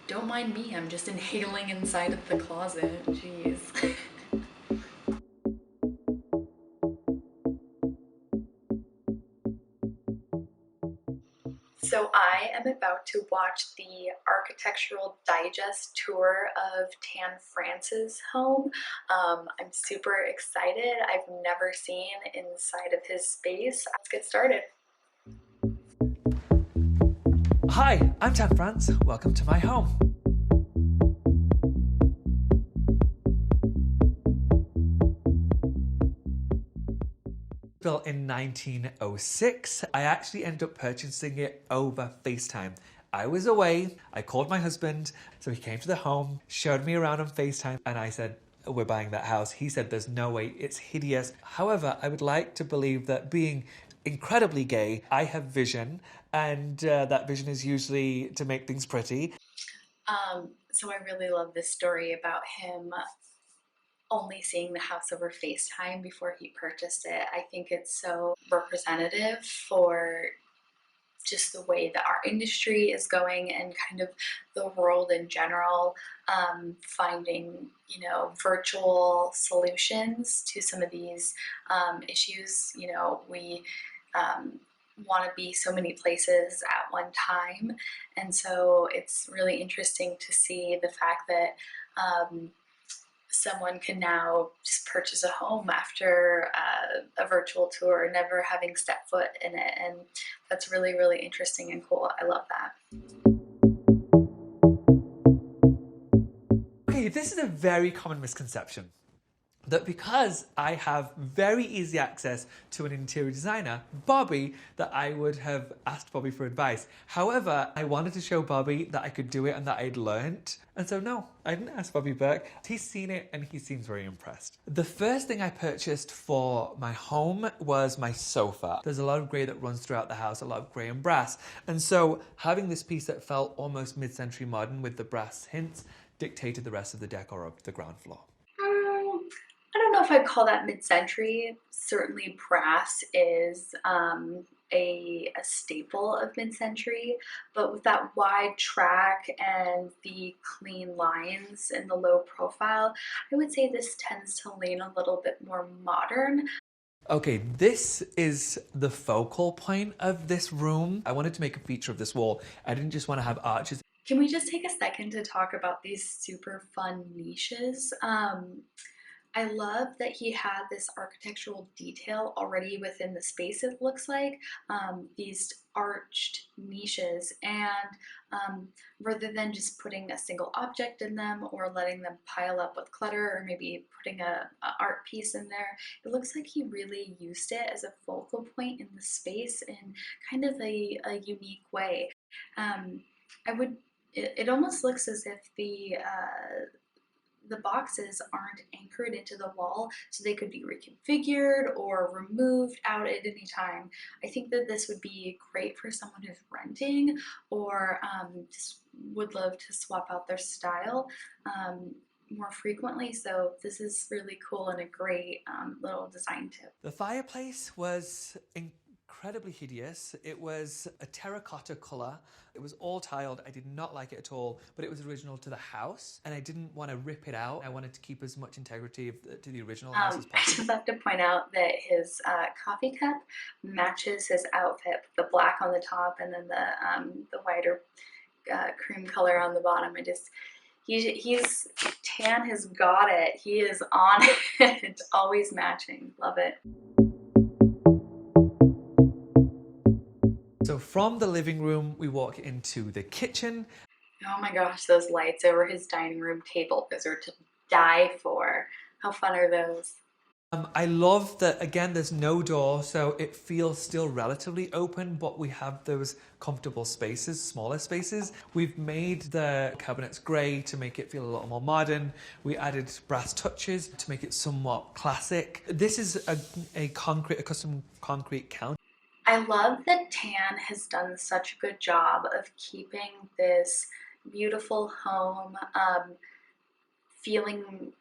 Don't mind me, I'm just inhaling inside of the closet. Jeez. So I am about to watch the Architectural Digest tour of Tan France's home. I'm super excited. I've never seen inside of his space. Let's get started. Hi, I'm Tan France. Welcome to my home. Built in 1906. I actually ended up purchasing it over FaceTime. I was away, I called my husband, so he came to the home, showed me around on FaceTime, and I said, we're buying that house. He said, there's no way, it's hideous. However, I would like to believe that being incredibly gay, I have vision, and that vision is usually to make things pretty. So I really love this story about him only seeing the house over FaceTime before he purchased it. I think it's so representative for just the way that our industry is going and kind of the world in general, finding virtual solutions to some of these issues. We want to be so many places at one time, and so it's really interesting to see the fact that someone can now just purchase a home after a virtual tour, never having stepped foot in it. And that's really, really interesting and cool. I love that. Okay, this is a very common misconception that because I have very easy access to an interior designer, Bobby, that I would have asked Bobby for advice. However, I wanted to show Bobby that I could do it and that I'd learnt. And so no, I didn't ask Bobby Burke. He's seen it and he seems very impressed. The first thing I purchased for my home was my sofa. There's a lot of grey that runs throughout the house, a lot of grey and brass. And so having this piece that felt almost mid-century modern with the brass hints dictated the rest of the decor of the ground floor. I don't know if I'd call that mid-century. Certainly, brass is a staple of mid-century, but with that wide track and the clean lines and the low profile, I would say this tends to lean a little bit more modern. Okay, this is the focal point of this room. I wanted to make a feature of this wall. I didn't just want to have arches. Can we just take a second to talk about these super fun niches? I love that he had this architectural detail already within the space, it looks like, these arched niches, and rather than just putting a single object in them or letting them pile up with clutter or maybe putting a art piece in there, it looks like he really used it as a focal point in the space in kind of a unique way. Um, I would it almost looks as if the boxes aren't anchored into the wall, so they could be reconfigured or removed out at any time. I think that this would be great for someone who's renting or just would love to swap out their style more frequently. So this is really cool and a great little design tip. The fireplace was incredibly hideous. It was a terracotta color. It was all tiled. I did not like it at all, but it was original to the house and I didn't want to rip it out. I wanted to keep as much integrity to the original house as I possible. just have to point out that his coffee cup matches his outfit, the black on the top and then the whiter cream color on the bottom. He's Tan has got it. He is on it. Always matching. Love it. So from the living room, we walk into the kitchen. Oh my gosh, those lights over his dining room table, those are to die for. How fun are those? I love that, again, there's no door, so it feels still relatively open, but we have those comfortable spaces, smaller spaces. We've made the cabinets grey to make it feel a lot more modern. We added brass touches to make it somewhat classic. This is a custom concrete counter. I love that Tan has done such a good job of keeping this beautiful home feeling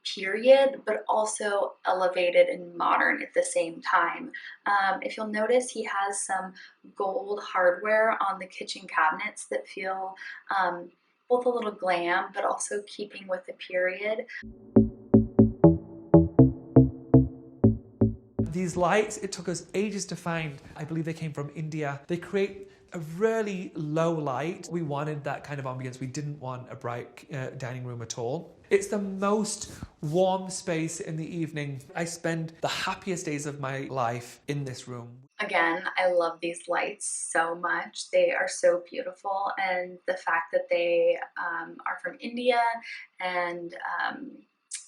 period, but also elevated and modern at the same time. If you'll notice, he has some gold hardware on the kitchen cabinets that feel both a little glam, but also keeping with the period. These lights, it took us ages to find. I believe they came from India. They create a really low light. We wanted that kind of ambience. We didn't want a bright dining room at all. It's the most warm space in the evening. I spend the happiest days of my life in this room. Again, I love these lights so much. They are so beautiful, and the fact that they are from India and,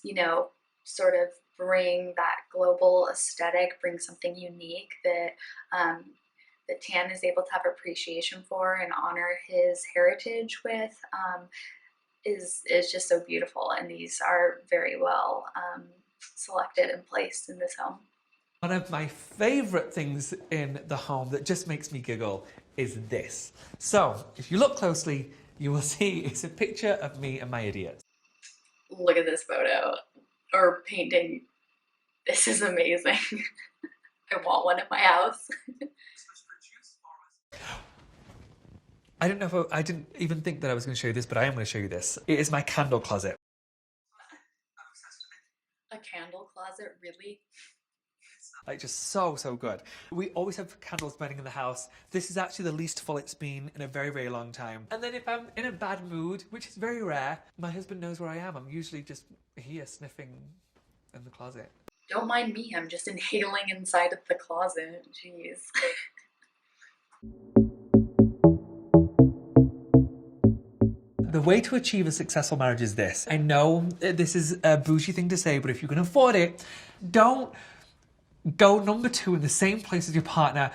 you know, sort of bring that global aesthetic, bring something unique that that Tan is able to have appreciation for and honor his heritage with, is just so beautiful. And these are very well selected and placed in this home. One of my favorite things in the home that just makes me giggle is this. So if you look closely, you will see it's a picture of me and my idiots. Look at this photo or painting. This is amazing. I want one in my house. I don't know if I didn't even think that I was going to show you this, but I am going to show you this. It is my candle closet. A candle closet, really? Like, just so good. We always have candles burning in the house. This is actually the least full it's been in a very, very long time. And then if I'm in a bad mood, which is very rare, my husband knows where I am. I'm usually just here sniffing in the closet. Don't mind me, I'm just inhaling inside of the closet. Jeez. The way to achieve a successful marriage is this. I know this is a bougie thing to say, but if you can afford it, don't go number 2 in the same place as your partner,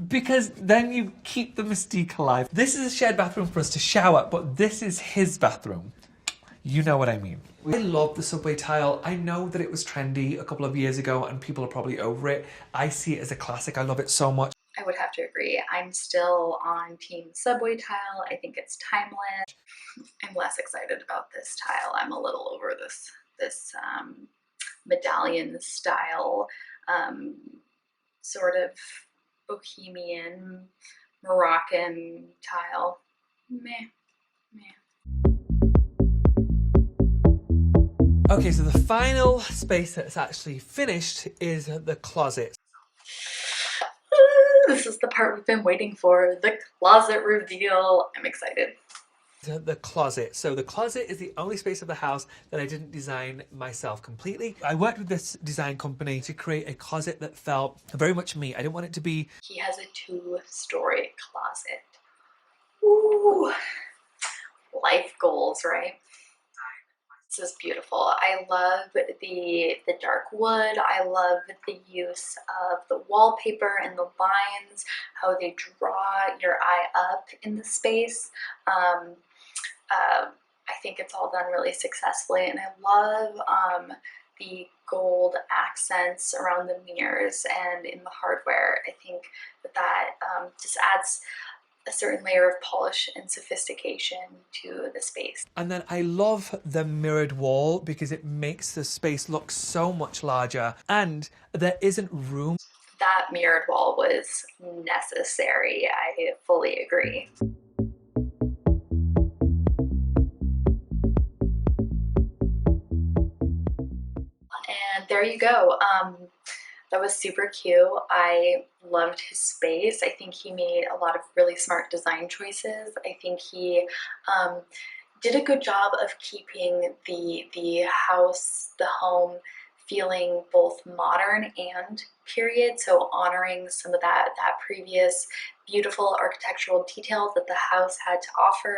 because then you keep the mystique alive. This is a shared bathroom for us to shower, but this is his bathroom. You know what I mean. I love the subway tile. I know that it was trendy a couple of years ago and people are probably over it. I see it as a classic. I love it so much. I would have to agree. I'm still on team subway tile. I think it's timeless. I'm less excited about this tile. I'm a little over this medallion style, sort of bohemian Moroccan tile. Meh. Okay, so the final space that's actually finished is the closet. This is the part we've been waiting for, the closet reveal. I'm excited. The closet. So the closet is the only space of the house that I didn't design myself completely. I worked with this design company to create a closet that felt very much me. I didn't want it to be... He has a 2-story closet. Ooh, life goals, right? This is beautiful. I love the dark wood. I love the use of the wallpaper and the lines, how they draw your eye up in the space. I think it's all done really successfully, and I love the gold accents around the mirrors and in the hardware. I think that just adds a certain layer of polish and sophistication to the space. And then I love the mirrored wall because it makes the space look so much larger, and there isn't room. That mirrored wall was necessary. I fully agree. And there you go. That was super cute. I loved his space. I think he made a lot of really smart design choices. I think he did a good job of keeping the house, the home, feeling both modern and period, so honoring some of that previous beautiful architectural details that the house had to offer.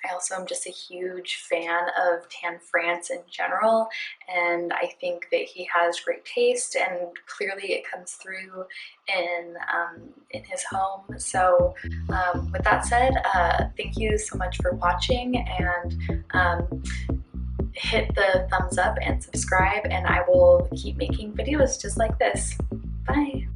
I also am just a huge fan of Tan France in general, and I think that he has great taste, and clearly it comes through in his home. So with that said, thank you so much for watching, and hit the thumbs up and subscribe, and I will keep making videos just like this. Bye!